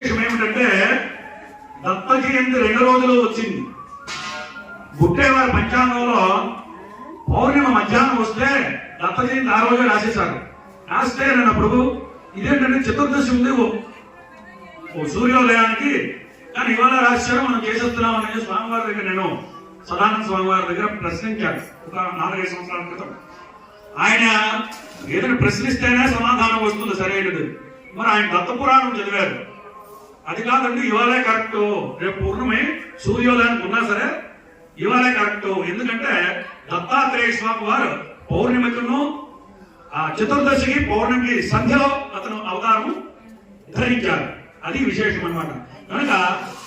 ఏమిటంటే దత్త జయంతి 2 రోజులు వచ్చింది. గుట్టేవారి పంచాంగంలో పౌర్ణిమ మధ్యాహ్నం వస్తే దత్త జయంతి ఆ రోజే రాసేశారు. రాస్తే నేను అప్పుడు ఇదేంటంటే చతుర్దశి ఉంది ఓ సూర్యోదయానికి, కానీ ఇవాళ రాశారు మనం చేసేస్తున్నాం అనేది స్వామివారి దగ్గర నేను సదానంద స్వామివారి దగ్గర ప్రశ్నించాను ఒక 4-5 సంవత్సరాల క్రితం. ఆయన ఏదైనా ప్రశ్నిస్తేనే సమాధానం వస్తుంది సరైనది. మరి ఆయన దత్త పురాణం చదివారు. అది కాదండి ఇవాళే కరెక్ట్, రేపు పూర్ణమి సూర్యోదయానికి ఉన్నా సరే ఇవాళే కరెక్ట్. ఎందుకంటే దత్తాత్రేయ స్వామి వారు పౌర్ణమికును చతుర్దశికి పౌర్ణమికి సంధ్యలో అతను అవతారం ధరించారు. అది విశేషం అన్నమాట. కనుక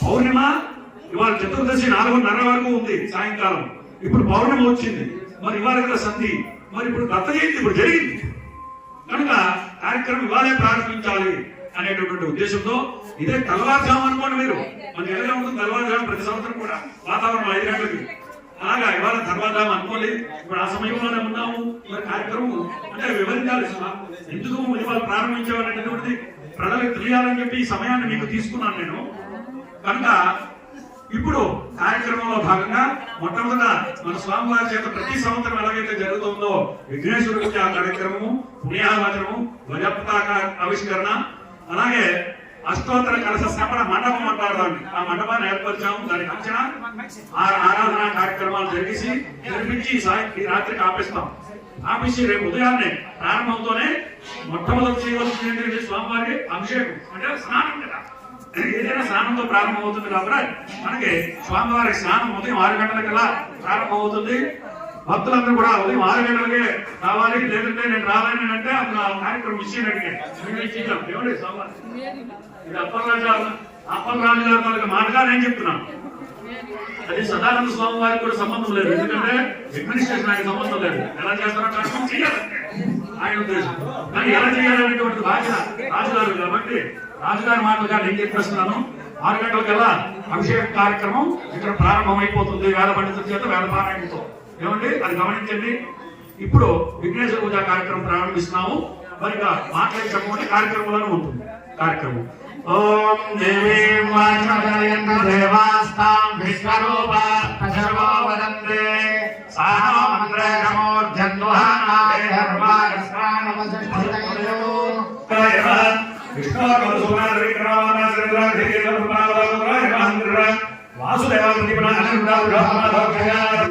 పౌర్ణిమ ఇవాళ చతుర్దశి 4:30 వరకు ఉంది సాయంకాలం. ఇప్పుడు పౌర్ణమి వచ్చింది, మరి ఇవాళ కదా సంధి, మరి ఇప్పుడు దత్త జయంతి ఇప్పుడు జరిగింది కనుక కార్యక్రమం ఇవాళే ప్రారంభించాలి అనేటటువంటి ఉద్దేశంతో ఇదే తెల్లవారుజాము అనుకోండి. మీరు మన ఎలాగా ఉంటుంది తెల్లవారుజాము ప్రతి సంవత్సరం కూడా వాతావరణం 5 గంటలకి, అలాగా ఇవాళ తెల్లవారుజాము అనుకోండి. ఇప్పుడు ఆ సమయంలోనే ఉన్నాము. మరి కార్యక్రమం అంటే వివరించాలి ఎందుకు ఇవాళ ప్రారంభించాలనేటువంటిది ప్రజలకు తెలియాలని చెప్పి ఈ సమయాన్ని మీకు తీసుకున్నాను నేను. కనుక ఇప్పుడు కార్యక్రమంలో భాగంగా మొట్టమొదట మన స్వామివారి చేత ప్రతి సంవత్సరం ఎలాగైతే జరుగుతుందో విఘ్నేశ్వర పూజ కార్యక్రమము, పుణ్యాహవచనము, ధ్వజపతాక ఆవిష్కరణ, అలాగే అష్టోత్తర కలశ స్థాపన మండపం అంటారు దాన్ని. ఆ మండపాన్ని ఏర్పరిచాము. దానికి అంచనా ఆరాధన కార్యక్రమాలు జరిపించి ఈ రాత్రికి ఆపిస్తాం. ఆపేసి రేపు ఉదయాన్నే ప్రారంభంతోనే మొట్టమొదటి చేయవలసింది స్వామివారి అభిషేకం, అంటే స్నానం కదా. ఏదైనా స్నానంతో ప్రారంభం అవుతుంది కాబట్టి మనకి స్వామివారి స్నానం ఉదయం 6 గంటలకల్లా ప్రారంభం అవుతుంది. భక్తులందరూ కూడా ఉదయం 6 గంటలకే రావాలి, లేదంటే నేను రావాలని అంటే అప్పుడు ఆ కార్యక్రమం విషయం అడిగాను. ఏమండి స్వామివారి ఇది అప్పలరాజు గారి మాటగా నేను చెప్తున్నాను. అది సదానంద స్వామి వారికి కూడా సంబంధం లేదు, ఎందుకంటే అడ్మినిస్ట్రేషన్ ఆయన సంబంధం లేదు. ఎలా చేస్తారో కార్యక్రమం చేయాలి ఆయన ఉద్దేశం, కానీ ఎలా చేయాలనేటువంటి బాధ్యత రాజుగారు కాబట్టి రాజుగారి మాటలుగా నేను చెప్పేస్తున్నాను. 6 గంటలకల్లా అభిషేక కార్యక్రమం ఇక్కడ ప్రారంభం అయిపోతుంది వేద పండితుల చేత వేద పారాయణతో. ఏమండి అది గమనించండి. ఇప్పుడు విఘ్నేశ్వర పూజ కార్యక్రమం ప్రారంభిస్తున్నాము. మరి మాట్లాడి చెప్పమంటే కార్యక్రమంలోనే ఉంటుంది కార్యక్రమం. ఓం దేవీం వాచమదయంత దేవాస్తాం విశ్వరూపా సర్వో వదంతే సానో మంత్రేషమోర్జన్వహానాదే ధర్మాగస్వానమసంతయో విష్ణోర్వసునార్ విక్రమానశ్రీరాధికేతరుపావలోకరాయ మహేంద్ర వాసుదేవ ప్రతిపన్న అనంత బ్రహ్మదోక్షయాత్